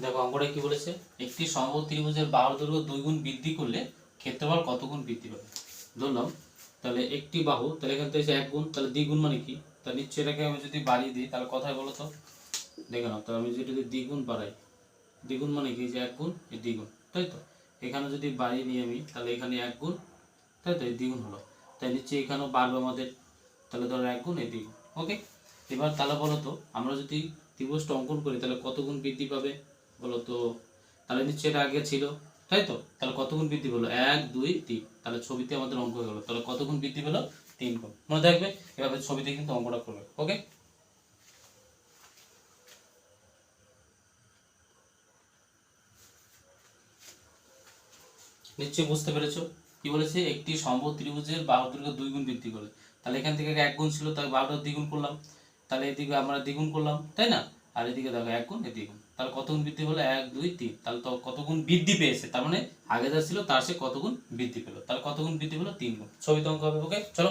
দেখো অঙ্কটা কি বলেছে, একটি সমবাহু ত্রিভুজের বাহুর দৈর্ঘ্য 2 গুণ বৃদ্ধি করলে ক্ষেত্রফল কত গুণ বৃদ্ধি পাবে। ধরলাম তাহলে একটি বাহু, তাহলে এখান থেকে 1 গুণ, তাহলে দ্বিগুণ মানে কি, তাহলে নিশ্চয়ই এটাকে আমি যদি বাড়িয়ে দিই তাহলে কথায় বলো তো, দেখে নাও। তো আমি যদি দ্বিগুণ বাড়াই, দ্বিগুণ মানে কি, যে 1 গুণ এই দ্বিগুণ, তাই তো। এখানে যদি বাড়িয়ে নিই আমি, তাহলে এখানে 1 গুণ, তাই তো, এই দ্বিগুণ হলো। তাই নিশ্চয়ই এখানেও বাড়বে আমাদের, তাহলে ধরো 1 গুণ এই দ্বিগুণ। ওকে, এবার তাহলে বলো তো আমরা যদি ত্রিভুজটা অঙ্কন করি তাহলে কত গুণ বৃদ্ধি পাবে বলো তো। তাহলে নিশ্চয়ই এটা আগে ছিল, তাই তো। তাহলে কত গুণ বৃদ্ধি পেলো, 1 2 3, তাহলে ছবিতে আমাদের অঙ্ক হয়ে গেলো। তাহলে কত গুণ বৃদ্ধি পেলো, 3 গুণ। মনে থাকবে, এভাবে ছবিতে কিন্তু অঙ্কটা করবে। ওকে, নিশ্চয়ই বুঝতে পেরেছো। কি বলেছে, একটি সমবাহু ত্রিভুজের বাহুর দৈর্ঘ্য 2 গুণ বৃদ্ধি করে। তাহলে এখান থেকে 1 গুণ ছিল, তাই বাহুটা দ্বিগুণ করলাম, তাহলে এদিকে আমরা দ্বিগুণ করলাম, তাই না। আর এদিকে দেখো 1 গুণ, এ দ্বিগুণ, তাহলে কত গুণ বৃদ্ধি হলো, 1 2 3, তাহলে তো কত গুণ বৃদ্ধি পেয়েছে, তার মানে আগে যা ছিল তার সে কত গুণ বৃদ্ধি পেলো, তাহলে কত গুণ বৃদ্ধি পেলো, 3 গুণ। ছবিতে অঙ্ক হবে। ওকে, চলো।